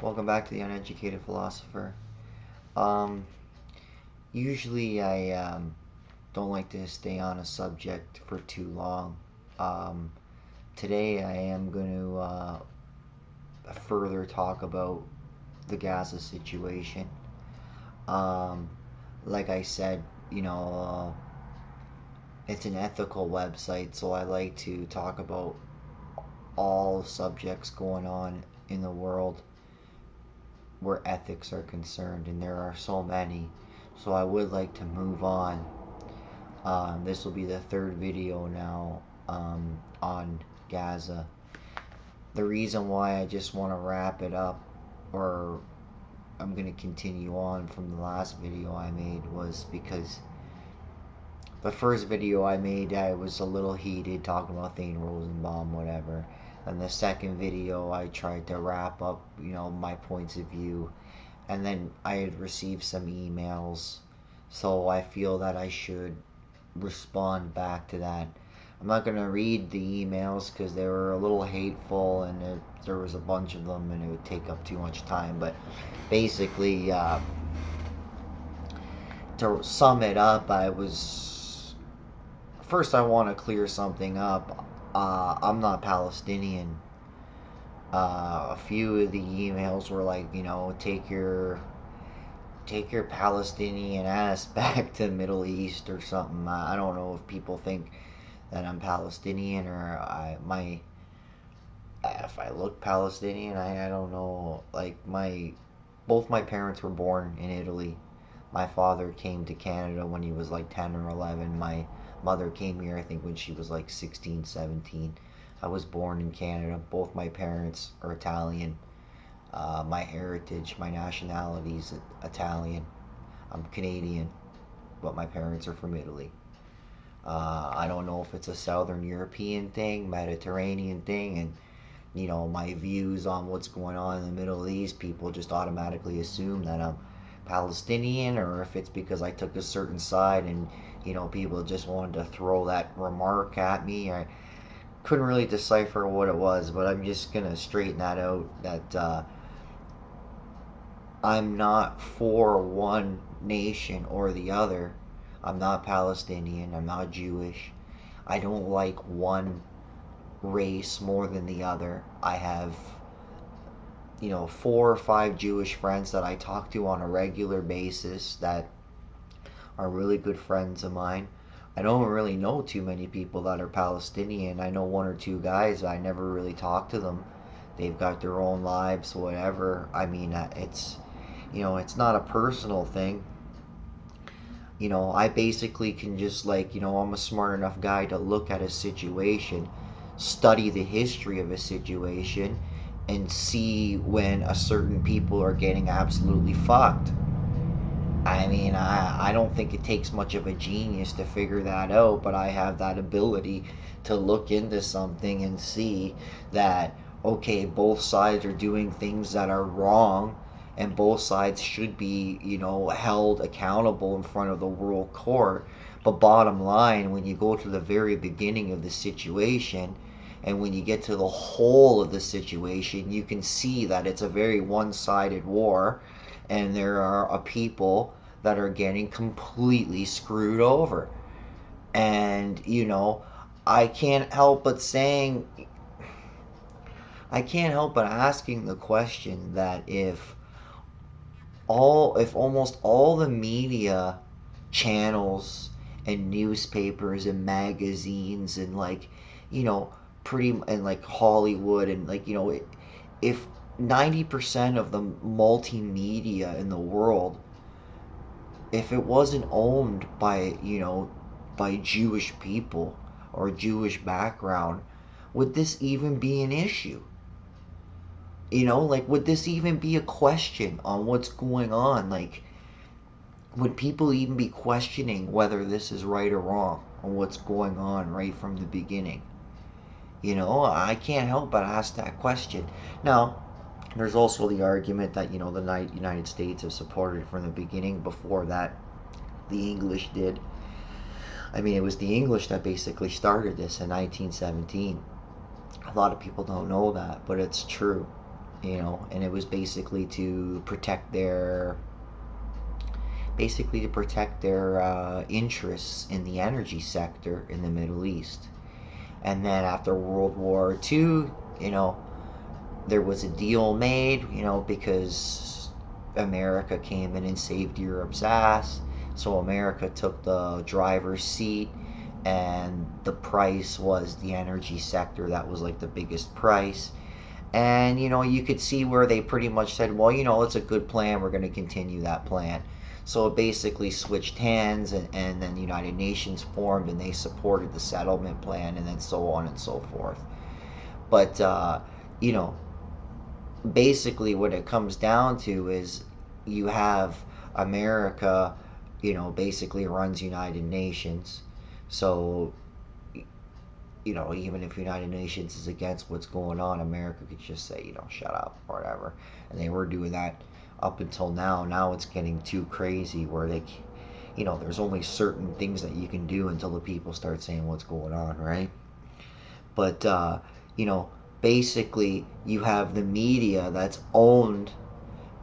Welcome back to the Uneducated Philosopher. Um, Usually I don't like to stay on a subject for too long. Um, Today I am going to further talk about the Gaza situation. Um, like I said, it's an ethical website, so I like to talk about all subjects going on in the world where ethics are concerned, and there are so many. So I would like to move on. This will be the third video now on Gaza. The reason why I just want to wrap it up, or I'm going to continue on from the last video I made, was because the first video I made, I was a little heated talking about Thane Rosenbaum, whatever. And the second video, I tried to wrap up, my points of view. And then I had received some emails, so I feel that I should respond back to that. I'm not going to read the emails because they were a little hateful, and there was a bunch of them, and it would take up too much time. But basically, to sum it up, First, I want to clear something up. I'm not Palestinian. A few of the emails were like, take your Palestinian ass back to the Middle East or something. I don't know if people think that I'm Palestinian or if I look Palestinian. I don't know. Like both my parents were born in Italy. My father came to Canada when he was like 10 or 11. My mother came here, I think, when she was like 16, 17. I was born in Canada. Both my parents are Italian. My heritage, my nationality is Italian. I'm Canadian, but my parents are from Italy. I don't know if it's a Southern European thing, Mediterranean thing, and my views on what's going on in the Middle East, people just automatically assume that I'm Palestinian, or if it's because I took a certain side and people just wanted to throw that remark at me. I couldn't really decipher what it was, but I'm just gonna straighten that out, that I'm not for one nation or the other. I'm not Palestinian, I'm not Jewish. I don't like one race more than the other. I have 4 or 5 Jewish friends that I talk to on a regular basis that are really good friends of mine. I don't really know too many people that are Palestinian. I know 1 or 2 guys, I never really talk to them. They've got their own lives, whatever. I mean, it's not a personal thing. I basically can just, I'm a smart enough guy to look at a situation, study the history of a situation, and see when a certain people are getting absolutely fucked. I mean, I don't think it takes much of a genius to figure that out, but I have that ability to look into something and see that, okay, both sides are doing things that are wrong, and both sides should be, held accountable in front of the world court. But bottom line, when you go to the very beginning of the situation, and when you get to the whole of the situation, you can see that it's a very one-sided war, and there are a people that are getting completely screwed over. And, I can't help but asking the question that if almost all the media channels and newspapers and magazines and like Hollywood and if 90% of the multimedia in the world, if it wasn't owned by Jewish people or Jewish background, would this even be an issue? Would this even be a question on what's going on? Would people even be questioning whether this is right or wrong on what's going on right from the beginning? I can't help but ask that question. Now, there's also the argument that, the United States have supported it from the beginning. Before that, the English did. I mean, it was the English that basically started this in 1917. A lot of people don't know that, but it's true. and it was basically to protect their interests in the energy sector in the Middle East. And then after World War II, there was a deal made, because America came in and saved Europe's ass. So America took the driver's seat, and the price was the energy sector. That was like the biggest price. And, you could see where they pretty much said, well, it's a good plan. We're going to continue that plan. So it basically switched hands, and then the United Nations formed, and they supported the settlement plan, and then so on and so forth. But, basically what it comes down to is you have America, basically runs United Nations. So, even if United Nations is against what's going on, America could just say, shut up or whatever. And they were doing that up until now. Now it's getting too crazy where there's only certain things that you can do until the people start saying what's going on, right? But, basically you have the media that's owned,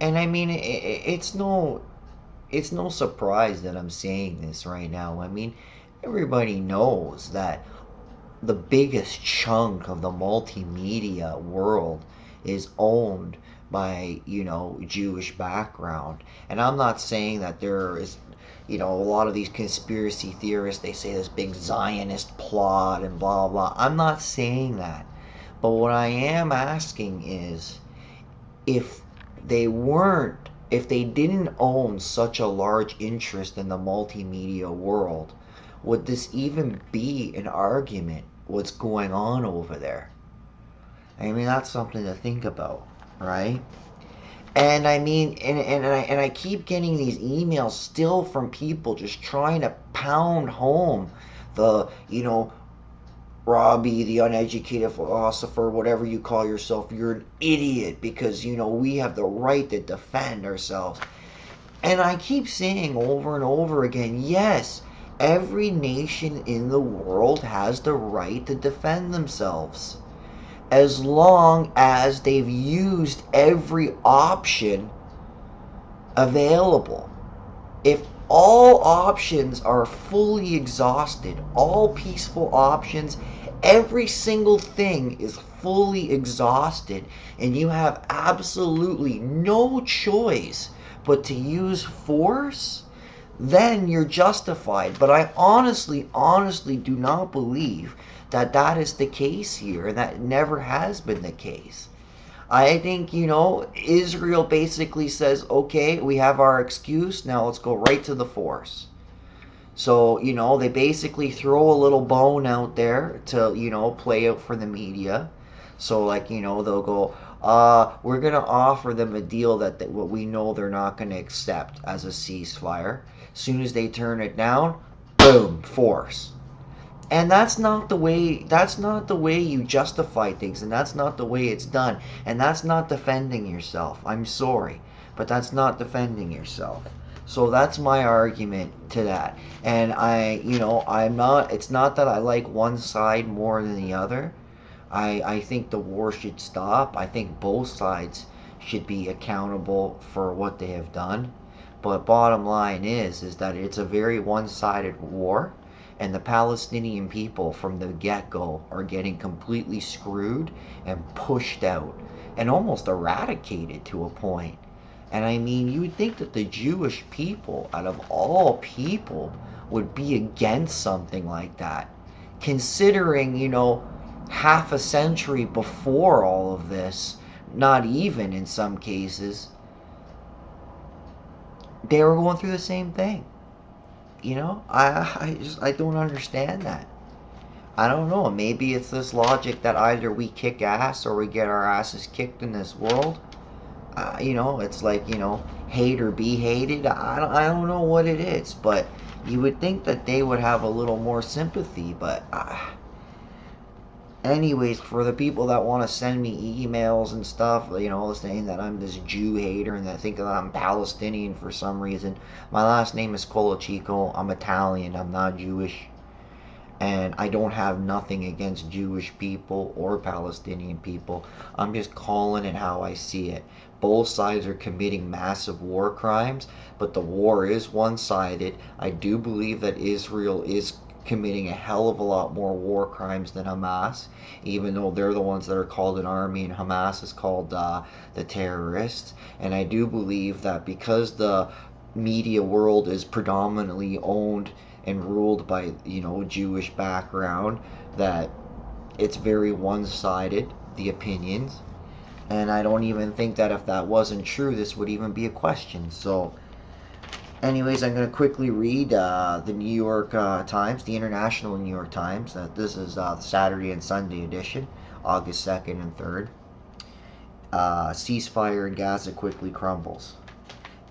and I mean, it's no surprise that I'm saying this right now. I mean, everybody knows that the biggest chunk of the multimedia world is owned by, Jewish background. And I'm not saying that there is, a lot of these conspiracy theorists, they say this big Zionist plot and blah, blah. I'm not saying that. But what I am asking is, if they didn't own such a large interest in the multimedia world, would this even be an argument? What's going on over there? I mean, that's something to think about, right? And I mean, and I keep getting these emails still from people just trying to pound home the, Robbie, the uneducated philosopher, whatever you call yourself, you're an idiot because, we have the right to defend ourselves. And I keep saying over and over again, yes, every nation in the world has the right to defend themselves, as long as they've used every option available. If all options are fully exhausted, all peaceful options, every single thing is fully exhausted, and you have absolutely no choice but to use force, then you're justified. But I honestly do not believe that that is the case here, and that never has been the case. I think, Israel basically says, okay, we have our excuse, now let's go right to the force. So, they basically throw a little bone out there to, play out for the media. So, they'll go, we're going to offer them a deal that what we know they're not going to accept as a ceasefire. As soon as they turn it down, boom, force. And that's not the way you justify things, and that's not the way it's done. And that's not defending yourself. I'm sorry, but that's not defending yourself. So that's my argument to that. And it's not that I like one side more than the other. I think the war should stop. I think both sides should be accountable for what they have done. But bottom line is that it's a very one-sided war. And the Palestinian people from the get-go are getting completely screwed and pushed out and almost eradicated to a point. And I mean, you would think that the Jewish people, out of all people, would be against something like that. Considering, half a century before all of this, not even in some cases, they were going through the same thing. I don't understand that. I don't know. Maybe it's this logic that either we kick ass or we get our asses kicked in this world. It's like, hate or be hated. I don't know what it is, but you would think that they would have a little more sympathy. But anyways, for the people that want to send me emails and stuff, saying that I'm this Jew hater and that think that I'm Palestinian for some reason, my last name is Colachico. I'm Italian. I'm not Jewish. And I don't have nothing against Jewish people or Palestinian people. I'm just calling it how I see it. Both sides are committing massive war crimes, but the war is one-sided. I do believe that Israel is committing a hell of a lot more war crimes than Hamas, even though they're the ones that are called an army and Hamas is called the terrorists. And I do believe that because the media world is predominantly owned and ruled by, Jewish background, that it's very one-sided, the opinions. And I don't even think that if that wasn't true, this would even be a question. So anyways, I'm going to quickly read the New York Times, the International New York Times. This is the Saturday and Sunday edition, August 2nd and 3rd. Ceasefire in Gaza quickly crumbles.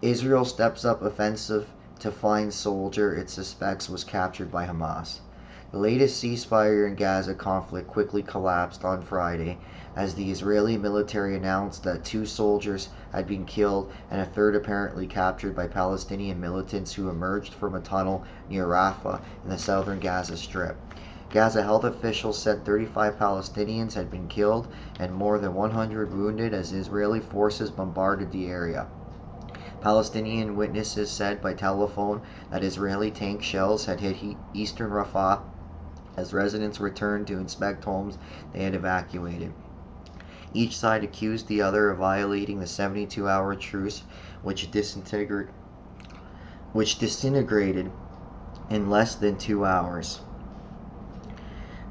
Israel steps up offensive to find soldier it suspects was captured by Hamas. The latest ceasefire in Gaza conflict quickly collapsed on Friday as the Israeli military announced that 2 soldiers had been killed and a third apparently captured by Palestinian militants who emerged from a tunnel near Rafah in the southern Gaza Strip. Gaza health officials said 35 Palestinians had been killed and more than 100 wounded as Israeli forces bombarded the area. Palestinian witnesses said by telephone that Israeli tank shells had hit eastern Rafah as residents returned to inspect homes they had evacuated. Each side accused the other of violating the 72-hour truce, which disintegrated in less than 2 hours.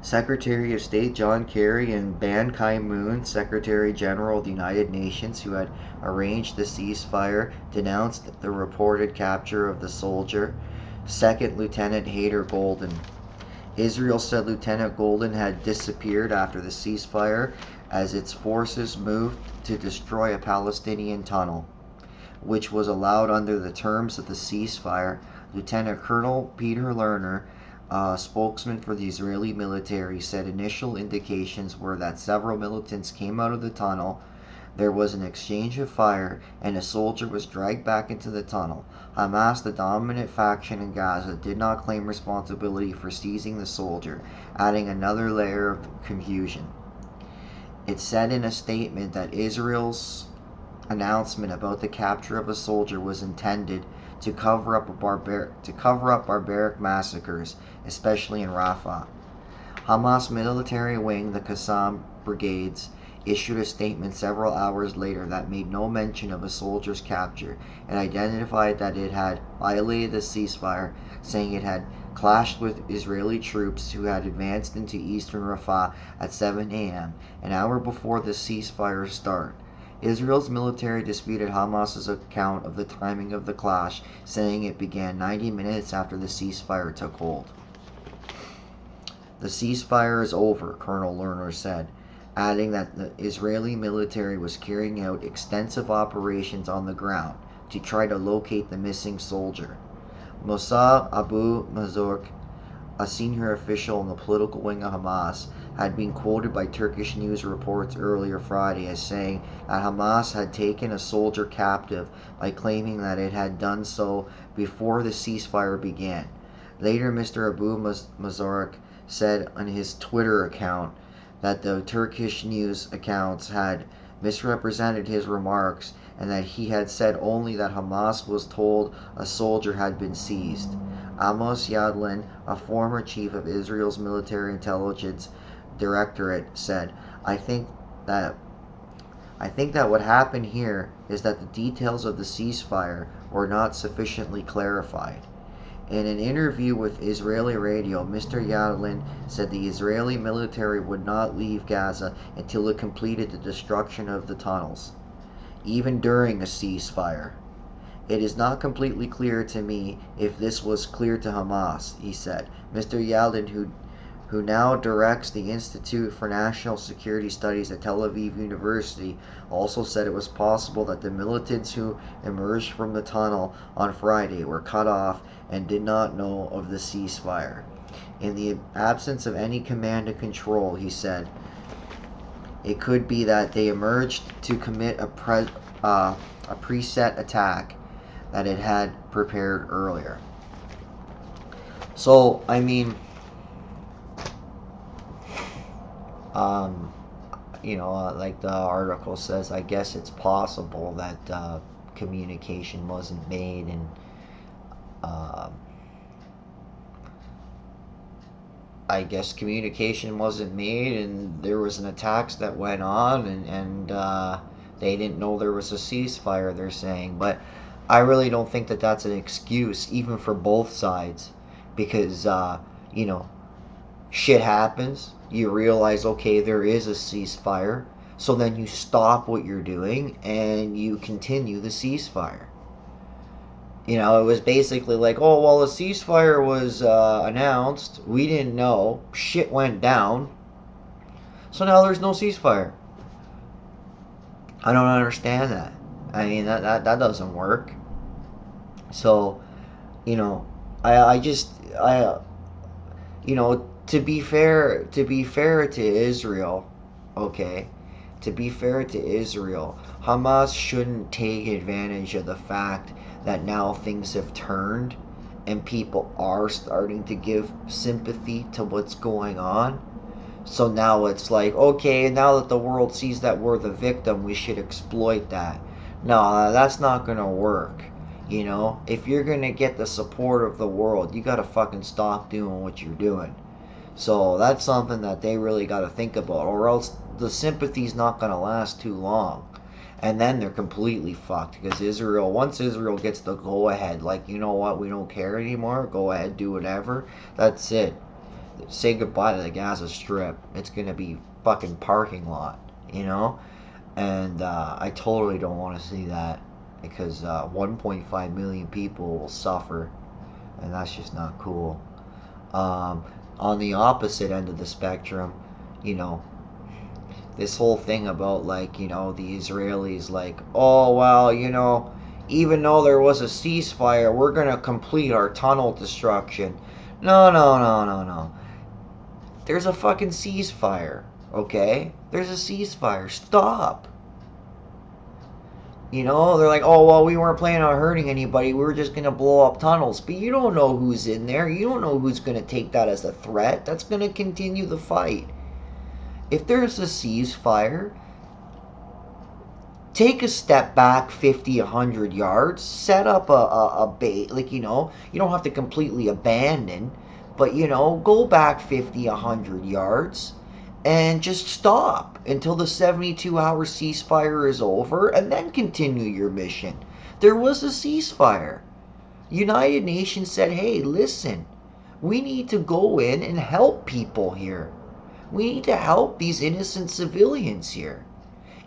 Secretary of State John Kerry and Ban Ki-moon, Secretary General of the United Nations, who had arranged the ceasefire, denounced the reported capture of the soldier, Second Lieutenant Hayder Golden. Israel said Lieutenant Golden had disappeared after the ceasefire as its forces moved to destroy a Palestinian tunnel, which was allowed under the terms of the ceasefire. Lieutenant Colonel Peter Lerner, a spokesman for the Israeli military, said initial indications were that several militants came out of the tunnel. There was an exchange of fire, and a soldier was dragged back into the tunnel. Hamas, the dominant faction in Gaza, did not claim responsibility for seizing the soldier, adding another layer of confusion. It said in a statement that Israel's announcement about the capture of a soldier was intended to cover up barbaric massacres, especially in Rafah. Hamas military wing, the Qassam brigades, issued a statement several hours later that made no mention of a soldier's capture and identified that it had violated the ceasefire, saying it had clashed with Israeli troops who had advanced into eastern Rafah at 7 a.m., an hour before the ceasefire start. Israel's military disputed Hamas's account of the timing of the clash, saying it began 90 minutes after the ceasefire took hold. The ceasefire is over, Colonel Lerner said, adding that the Israeli military was carrying out extensive operations on the ground to try to locate the missing soldier. Moussa Abu Mazork, a senior official in the political wing of Hamas, had been quoted by Turkish news reports earlier Friday as saying that Hamas had taken a soldier captive by claiming that it had done so before the ceasefire began. Later, Mr. Abu Mazork said on his Twitter account that the Turkish news accounts had misrepresented his remarks and that he had said only that Hamas was told a soldier had been seized. Amos Yadlin, a former chief of Israel's military intelligence directorate, said, I think that what happened here is that the details of the ceasefire were not sufficiently clarified. In an interview with Israeli radio, Mr. Yadlin said the Israeli military would not leave Gaza until it completed the destruction of the tunnels, even during a ceasefire. It is not completely clear to me if this was clear to Hamas, he said. Mr. Yadlin, who now directs the Institute for National Security Studies at Tel Aviv University, also said it was possible that the militants who emerged from the tunnel on Friday were cut off and did not know of the ceasefire. In the absence of any command and control, he said, it could be that they emerged to commit a preset attack that it had prepared earlier. So, I mean, Like the article says, I guess it's possible that communication wasn't made, and I guess communication wasn't made, and there was an attacks that went on, and they didn't know there was a ceasefire, they're saying. But I really don't think that that's an excuse, even for both sides, because shit happens. You realize, okay, there is a ceasefire, so then you stop what you're doing and you continue the ceasefire. It was basically like, oh, well, a ceasefire was announced. We didn't know. Shit went down. So now there's no ceasefire. I don't understand that. I mean, that doesn't work. So, I just, to be fair to Israel, okay, to be fair to Israel, Hamas shouldn't take advantage of the fact that now things have turned and people are starting to give sympathy to what's going on. So now it's like, okay, now that the world sees that we're the victim, we should exploit that. No, that's not gonna work. If you're gonna get the support of the world, you gotta fucking stop doing what you're doing. So that's something that they really gotta think about, or else the sympathy's not gonna last too long. And then they're completely fucked, because once Israel gets the go ahead, like, you know what, we don't care anymore, go ahead, do whatever, that's it. Say goodbye to the Gaza Strip. It's gonna be fucking parking lot, and I totally don't want to see that, because 1.5 million people will suffer, and that's just not cool. On the opposite end of the spectrum, this whole thing about, like, the Israelis, like, oh, well, even though there was a ceasefire, we're gonna complete our tunnel destruction. No, no, no, no, no. There's a fucking ceasefire, okay? There's a ceasefire. Stop. They're like, oh, well, we weren't planning on hurting anybody. We were just going to blow up tunnels. But you don't know who's in there. You don't know who's going to take that as a threat. That's going to continue the fight. If there's a ceasefire, take a step back 50, 100 yards. Set up a bait. Like, you don't have to completely abandon. But, go back 50, 100 yards. And just stop until the 72-hour ceasefire is over, and then continue your mission. There was a ceasefire. United Nations said, hey, listen, we need to go in and help people here. We need to help these innocent civilians here.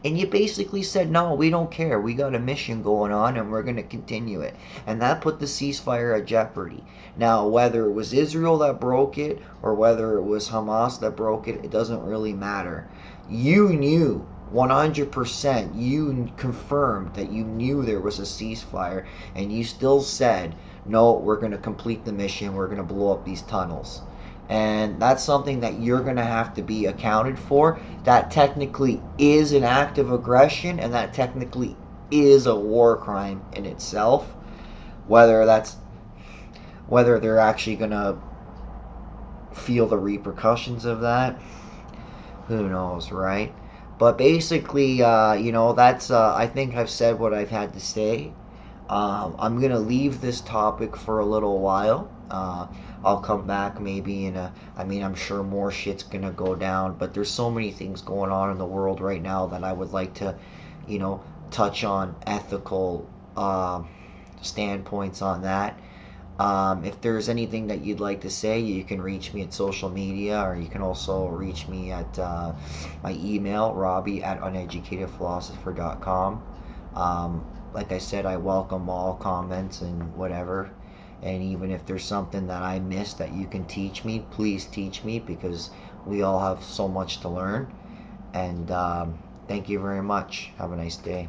And you basically said, no, we don't care. We got a mission going on, and we're going to continue it. And that put the ceasefire at jeopardy. Now, whether it was Israel that broke it, or whether it was Hamas that broke it, it doesn't really matter. You knew 100%, you confirmed that you knew there was a ceasefire, and you still said, no, we're going to complete the mission, we're going to blow up these tunnels. And that's something that you're going to have to be accounted for. That technically is an act of aggression, and that technically is a war crime in itself. Whether they're actually going to feel the repercussions of that, who knows, right? But basically, that's, I think I've said what I've had to say. I'm going to leave this topic for a little while. I'll come back maybe I'm sure more shit's gonna go down, but there's so many things going on in the world right now that I would like to, touch on ethical standpoints on that. If there's anything that you'd like to say, you can reach me at social media, or you can also reach me at my email, robbie@un-educatedphilosopher.com. Like I said, I welcome all comments and whatever. And even if there's something that I missed that you can teach me, please teach me, because we all have so much to learn. And thank you very much. Have a nice day.